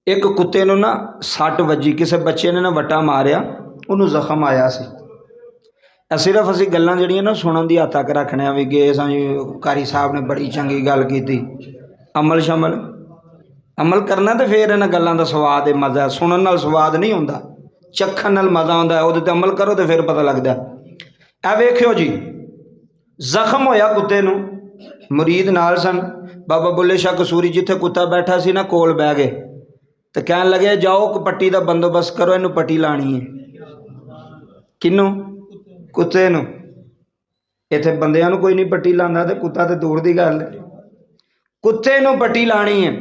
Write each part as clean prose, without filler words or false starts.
एक कुत्ते नूं ना सट वजी, किसी बच्चे ने ना वट्टा मारिया, उन्होंने जख्म आया सी। सिर्फ असीं गल्लां जिहड़ियां ना सुनन दी हद तक रखने आ, भी गए सां जी कारी साहब ने बड़ी चंगी गल कीती। अमल शमल अमल करना तो फिर इन्हां गल्लां दा स्वाद है, मज़ा है। सुनन नाल स्वाद नहीं हुंदा, चखण नाल मज़ा आउंदा है। उहदे ते अमल करो तो फिर पता लगदा। ए वेखियो जी, जख्म होया कुत्ते नूं, मुरीद नाल सन। बाबा बुल्ले शाह कसूरी जिथे कुत्ता बैठा सी ना, कोल बह गए तो कहन लगे जाओ पट्टी का बंदोबस्त करो, इनू पट्टी लानी है। किनू? कुत्ते नूं। इत्थे बंदियां नूं कोई नहीं पट्टी लांदा, तो कुत्ता तो दूर की गल है। कुत्ते नूं पट्टी लानी है।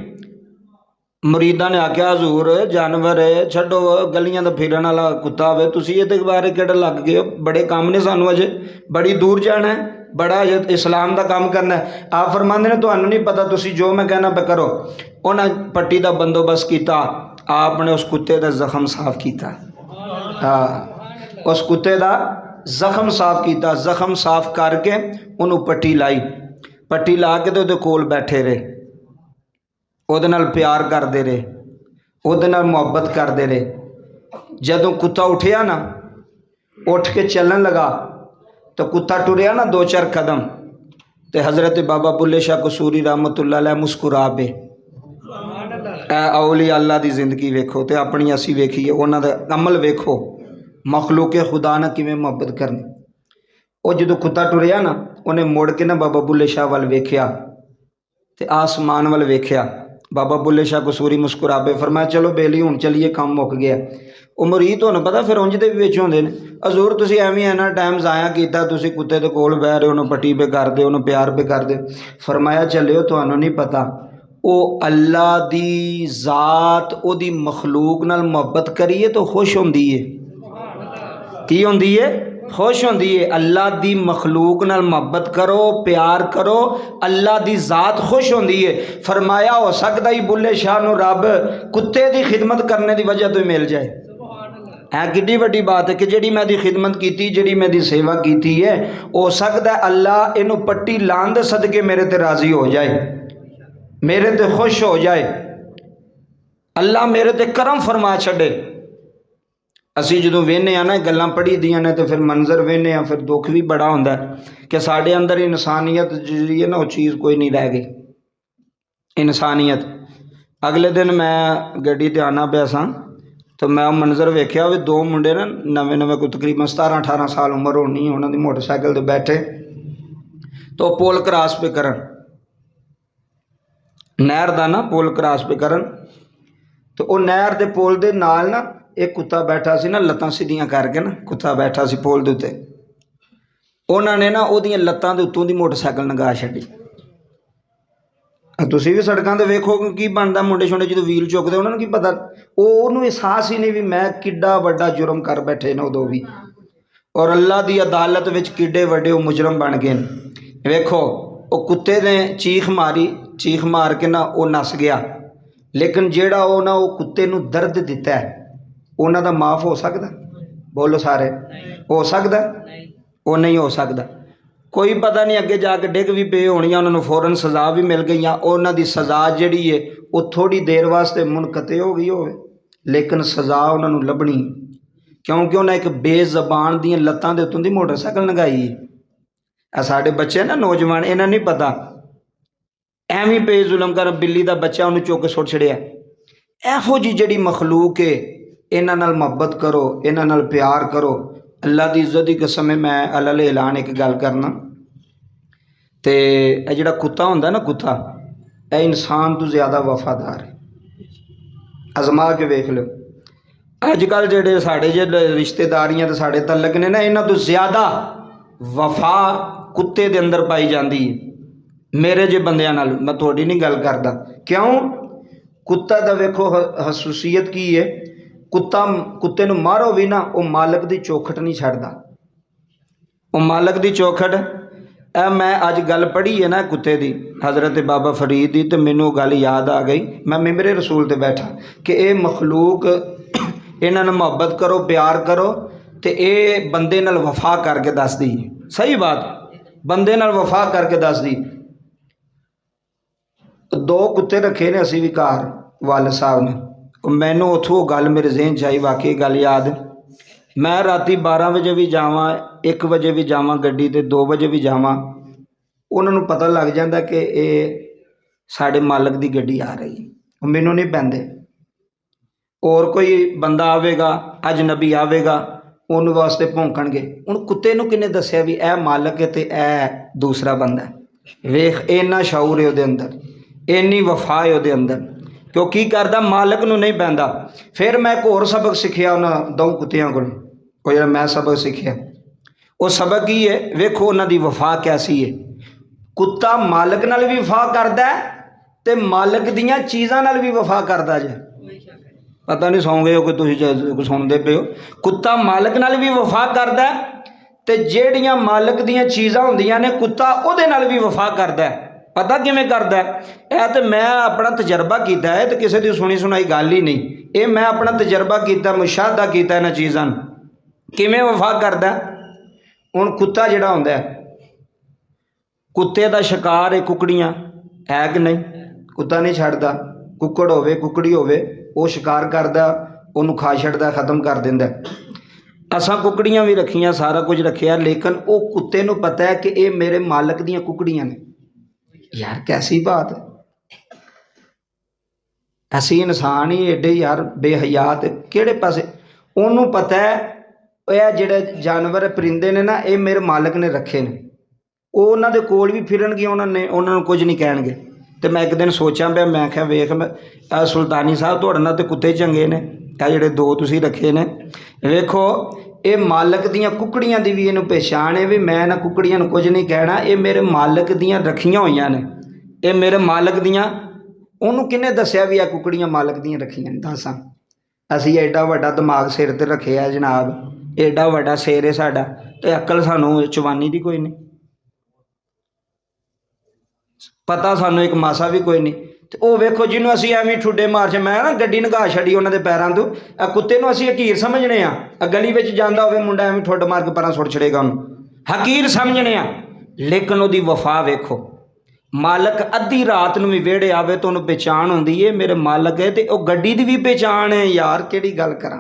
मुरीदा ने आख्या हजूर जानवर है, छड्डो, गलियां दा फिरन वाला कुत्ता होवे, तुसीं इहदे बारे किहड़ा लग गए हो? बड़े काम ने सानूं, अजे बड़ी दूर जाना है, बड़ा इस्लाम का काम करना है। आप फरमांदे ने तुहानूं नहीं पता, तुसीं जो मैं कहना पे करो। उन्हें पट्टी का बंदोबस्त किया, आपने उस कुत्ते का जख्म साफ किया। हाँ, उस कुत्ते का जख्म साफ किया। जख्म साफ करके उन्होंने पट्टी लाई, पट्टी ला के तो उहदे कोल बैठे रहे, उहदे नाल प्यार करते रहे, उहदे नाल मुहब्बत करते रहे। जदों कुत्ता उठिया ना, उठ के चलन लगा, तो कुत्ता टुरिया ना 2-4 कदम, तो हज़रत बाबा बुल्ले शाह कसूरी रहमतुल्लाह अलैह मुस्कुरा पे। औलिया अल्लाह की जिंदगी वेखो तो अपनी असी वेखीए, उन्हां दा अमल वेखो, मखलूक खुदा ने किवें मुहब्बत करनी। वो जो कुत्ता टुरिया ना, उन्हें मुड़ के ना बाबा बुल्ले शाह वाल वेख्या, तो आसमान वाल वेख्या। बाबा बुल्ले शाह कसूरी मुस्कुरा पे, फरमाया चलो बेली हुण चलीए, काम मुक गया। वो मुरीद तुहानूं पता फिर उंज दे भी विच होंदे ने, हजूर तुसीं एवें इन्ना टाइम ज़ाया कीता, तुसीं कुत्ते दे कोल बह रहे हो, उन्होंने पट्टी पे करदे, उन्होंने प्यार पे करदे। फरमाया चलियो तुहानूं नहीं पता, वो अल्लाह दी ज़ात ओदी मखलूक नाल मुहब्बत करिए तो खुश होंदी है। की होंदी है? खुश होंदी है। अल्लाह दी मखलूक नाल मुहब्बत करो, प्यार करो, अल्लाह दी ज़ात खुश होंदी है। फरमाया हो सकता ही बुल्ले शाह नूं रब कुत्ते की खिदमत करने की वजह तो मिल जाए। है किड्डी वड्डी बात है कि जिहड़ी मैं दी खिदमत की, जिहड़ी मैं दी सेवा की है, हो सकता है अल्लाह इनू पट्टी लान दे सदके मेरे ते राज़ी हो जाए, मेरे ते खुश हो जाए, अल्लाह मेरे ते करम फरमा छड़े। असी जो वेने ना गल्लां पढ़ी दियां ने, तो फिर मंजर वेने, फिर दुख भी बड़ा होंदा है कि साढ़े अंदर इंसानियत जी है ना, वो चीज़ कोई नहीं रह गई, इंसानियत। अगले दिन मैं गड्डी ते आना पिया सां, तो मैं मंजर वेख्या भी 2 मुंडे ना नवे नवे कोई तकरीबन 17-18 साल उम्र होनी, उन्होंने मोटरसाइकिल ते बैठे, तो पुल क्रॉस पे करन, नहर का ना पुल क्रॉस पे करन। तो वो नहर के पुल के नाल ना एक कुत्ता बैठा सी ना, लत्तां सीधियां करके ना कुत्ता बैठा सी पुल के उत्ते। उन्होंने ना उहदियां लत्तां दे उत्तों दी मोटरसाइकिल नंगा छड्डी। तुसीं भी सड़कों ते वेखो की बनता, मुंडे छुंडे जो व्हील चुकते, उन्होंने की पता, उन्होंने एहसास ही नहीं भी मैं किड्डा वड्डा जुर्म कर बैठे ने उदों भी, और अल्लाह की अदालत विच किड्डे वड्डे वो मुजरम बन गए। वेखो वो कुत्ते ने चीख मारी, चीख मार के ना वो नस गया, लेकिन जेड़ा वो ना वो कुत्ते नूं दर्द दिता है, उन्हां दा माफ़ हो सकदा? बोलो सारे, हो सकदा? वो नहीं हो सकदा। कोई पता नहीं अगे जाके डिग भी पे होनी, उन्होंने फौरन सज़ा भी मिल गई, उन्हां दी सज़ा जिहड़ी है वो थोड़ी देर वास्ते मुनकते हो गई होवे, लेकिन सज़ा उन्होंने लभनी, क्योंकि उन्हें एक बेज़बान दी लत्तां दे उत्तों दी मोटरसाइकिल लंघाई। साढ़े बच्चे ना नौजवान, इन्हें नहीं पता, एवं पे जुलम कर, बिल्ली का बच्चा उन्होंने चुक के सुट छड़िया। एहो जी जिहड़ी मखलूक है, इन्हां नाल मुहब्बत करो, इन्हां नाल प्यार करो। अल्लाह की इज्जत की कसम है, मैं अल्लाह ऐलान एक गल करना, तो यह जिहड़ा कुत्ता हुंदा ना, कुत्ता यह इंसान तो ज़्यादा वफादार है। आजमा के वेख लो, अजकल जिहड़े साढ़े जे रिश्तेदारियां ते साढ़े तलक ने ना, इन्हां तो ज़्यादा वफा कुत्ते दे अंदर पाई जाती है। मेरे जे बंदियां नाल, मैं थोड़ी नहीं गल करदा, क्यों? कुत्ता दा वेखो खसूसियत की है, कुत्ता कुत्ते नूं मारो भी ना, वो मालक दी चौखट नहीं छड्डदा, वो मालक दी चौखट। मैं अज गल पढ़ी है ना कुत्ते दी, हज़रत बाबा फरीद दी, तो मैनू गल याद आ गई, मैं मिंबरे रसूल ते बैठा कि ये मखलूक इन्हां नाल मुहब्बत करो, प्यार करो, तो ये बंदे नाल वफा करके दस दी। सही बात, बंदे नाल वफा करके दस दी। 2 कुत्ते रखे ने असी भी घर, वाल साहब ने मैनू उथों गल मेरे जहन च आई, वाकई गल याद। मैं राती 12 वजे भी जावां, 1 वजे भी जावां गड्डी ते 2 वजे भी जावां, उन्होंने पता लग जाता कि ये साढ़े मालक की गड्डी आ रही, मैनू नहीं पैंदे। और कोई बंदा आवेगा, अजनबी आवेगा, उन वास्ते भौंकणगे। हुण कुत्ते नूं किन्ने दस्सिया भी यह मालक है ते यह दूसरा बंदा है। वेख इन्ना शऊर है उहदे अंदर, इन्नी वफा है उहदे अंदर, क्यों की करदा मालक नूं नहीं पैंदा। फिर मैं एक होर सबक सीखिया उन्हां दो कुत्तियां कोल, वो जिहड़ा मैं सबक सीखिया वो सबक की है, वेखो उन्हां दी वफा कैसी है। कुत्ता मालक नाल भी वफा करदा है ते मालक दियां चीज़ां नाल भी वफा करदा जे। पता नहीं सौ गए हो कि तुसीं सुनते पे हो। कुत्ता मालक नाल भी वफा करदा है ते जेहड़ियां मालक दियां चीज़ां हुंदियां ने कुत्ता उहदे नाल भी वफा करदा है। पता किवें करदा है? यह तो मैं अपना तजर्बा किया है, तो किसी की सुनी सुनाई गल ही नहीं, ये मैं अपना तजर्बा किया, मुशाहदा किया इन्हां चीज़ां किवें वफा करदा। हुण कुत्ता जिहड़ा हुंदा है, कुत्ते का शिकार है कुकड़ियाँ, है कि नहीं? कुत्ता नहीं छड्डदा, कुक्कड़ होवे कुकड़ी होवे, वो शिकार करदा, उन्होंने खा छड्डदा, खत्म कर दिंदा। असां कुकड़ियाँ भी रखियां, सारा कुछ रखिया, लेकिन वो कुत्ते नूं पता है कि ये मेरे मालक दियां कुकड़ियाँ ने। यार कैसी बात है, असी इंसान ही एडे यार बेहयात किहड़े पासे। उन्होंने पता है यह जिहड़े जानवर परिंदे ने ना, ये मेरे मालक ने रखे ने, वो उन्हां दे कोल भी फिरनगे, उन्होंने कुछ नहीं कहणगे। तो मैं एक दिन सोचा पिया, मैं आख्या वेख सुल्तानी साहब तुहाडे नाल ते कुत्ते चंगे ने, आ जिहड़े दो तुसीं रखे ने, वेखो ये मालक दियां कुकड़ियां दी भी इहनूं पहचान है भी मैं ना कुकड़ियां नूं कुछ नहीं कहना, ये मेरे मालक दियां रखियां होईयां ने, ये मेरे मालक दियां। उन्होंने किन्ने दस्सिया भी आ कुकड़ियां मालक दियां रखियां ने? दस असीं एडा वड्डा दिमाग सिर ते रखे है जनाब, एडा वड्डा सिर है साडा, ते अकल सानूं चवानी दी कोई नहीं, पता सानूं एक मासा भी कोई नहीं। तो वह वेखो जिन्होंने असीं एवें ठुड्डे मार छ, मैं ना गड्डी नगा छड़ी उन्होंने पैरों तो, कुत्ते नूं असीं हकीर समझने आ, गली में जाता होवे मुंडा एवें ठुड्ड मार के परां सुट छड़ेगा, उन्होंने हकीर समझने आ, लेकिन उसकी वफा वेखो। मालक अद्धी रात नूं भी वेड़े आवे तो उन्होंने पहचान होंदी है मेरे मालक है, तो गड्डी की भी पहचान है। यार किहड़ी गल करां,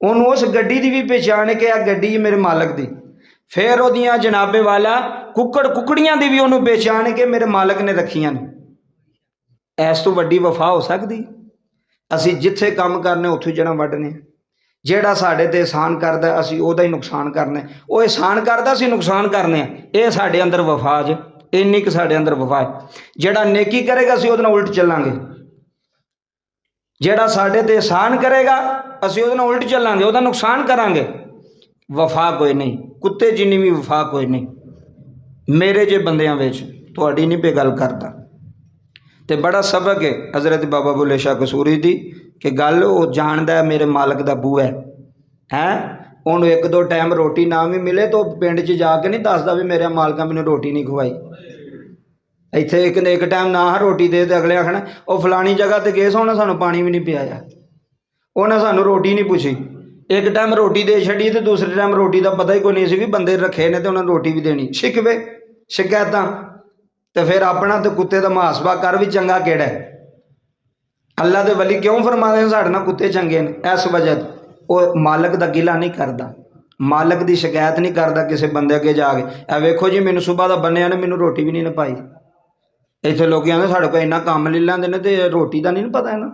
उन्होंने उस गड्डी की भी पहचान है कि आ गड्डी है मेरे मालक की। फिर उहदियां जनाबे वाला कुक्कड़ कुकड़ियां की भी उन्होंने पहचान है कि मेरे मालक ने रखियां ने। इस तो वड्डी वफा हो सकती? असीं जिथे काम करने उत्थों जड़ा वड्डने, जेड़ा साडे ते एहसान करदा असीं ओहदा ही नुकसान करने, वो एहसान करदा असीं नुकसान करने, ये साडे अंदर वफा ज, इन्नी क साडे अंदर वफा है। जेड़ा नेकी करेगा असीं ओहदे नाल उल्ट चलांगे, जेड़ा साडे ते एहसान करेगा असीं ओहदे नाल उल्ट चलांगे, ओहदा नुकसान करांगे। वफा कोई नहीं, कुत्ते जिन्नी भी वफा कोई नहीं मेरे जे बंदियां विच, तुहाडी नहीं पे गल करदा। तो बड़ा सबक है हज़रत बाबा बुल्ले शाह कसूरी दी कि गल वो जानदा है मेरे मालक दा बूआ है, उन्होंने एक दो टाइम रोटी ना भी मिले तो पिंड च जाके नहीं दसदा भी मेरे मालका मैंने रोटी नहीं खवाई। इत्थे एक टाइम ना रोटी दे तो अगले आखना वो फलानी जगह ते गए उन्हें सानू पानी भी नहीं पियाया, उन्हें सानू रोटी नहीं पूछी। एक टाइम रोटी दे छड़ी तो दूसरे टाइम रोटी का पता ही कोई नहीं सी भी बंदे रखे ने तो उन्हें रोटी भी देनी। शिकवे शिकायत तो फिर अपना तो कुत्ते का मुहासबा कर भी चंगा केड़ा है। अल्लाह के वली क्यों फरमाते हैं साढ़े नाल कुत्ते चंगे ने? इस वजह वो मालक का गिला नहीं करता, मालक की शिकायत नहीं करता किसी बंदे अगे जाके, ए वेखो जी मैनू सुबह का बनिया ने मैनू रोटी भी नहीं पाई। इतने लोग आते साढ़े को इन्ना काम ले लेंगे ने तो रोटी का नहीं पता है ना,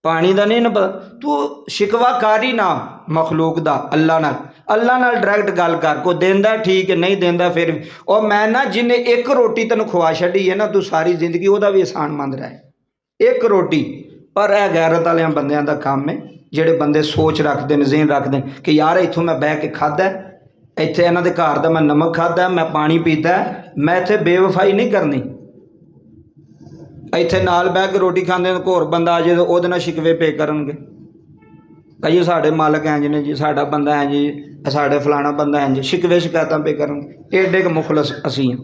पानी का नहीं पता। तू शिकवा कर ही ना मखलूक का अल्लाह नाल डायरैक्ट गल कर, को देंदा ठीक है नहीं देंदा फिर भी। और मैं ना जिन्हें एक रोटी तेन खुआ छड़ी है ना तू सारी जिंदगी वह भी एहसानमंद रहे। एक रोटी पर यह गैरत वाले बंदियां का काम है जेडे बंदे सोच रखते हैं, ज़हन रखते हैं कि यार इत्थों मैं बह के खादा, इत्थे इन्हां दे घर दा मैं नमक खादा, मैं पानी पीता, मैं इत्थे बेवफाई नहीं करनी। इत्थे नाल बह के रोटी खाते होर बंदा आ जाए तो उहदे नाल शिकवे पे करनगे, कहिए साढ़े मालक हैं जी ने जी, साढ़ा बंदा है जी, साढ़े फलाना बंदा है जी, शिकवे शिकायतां पे करनगे। एडे क मुखलस असीं हैं।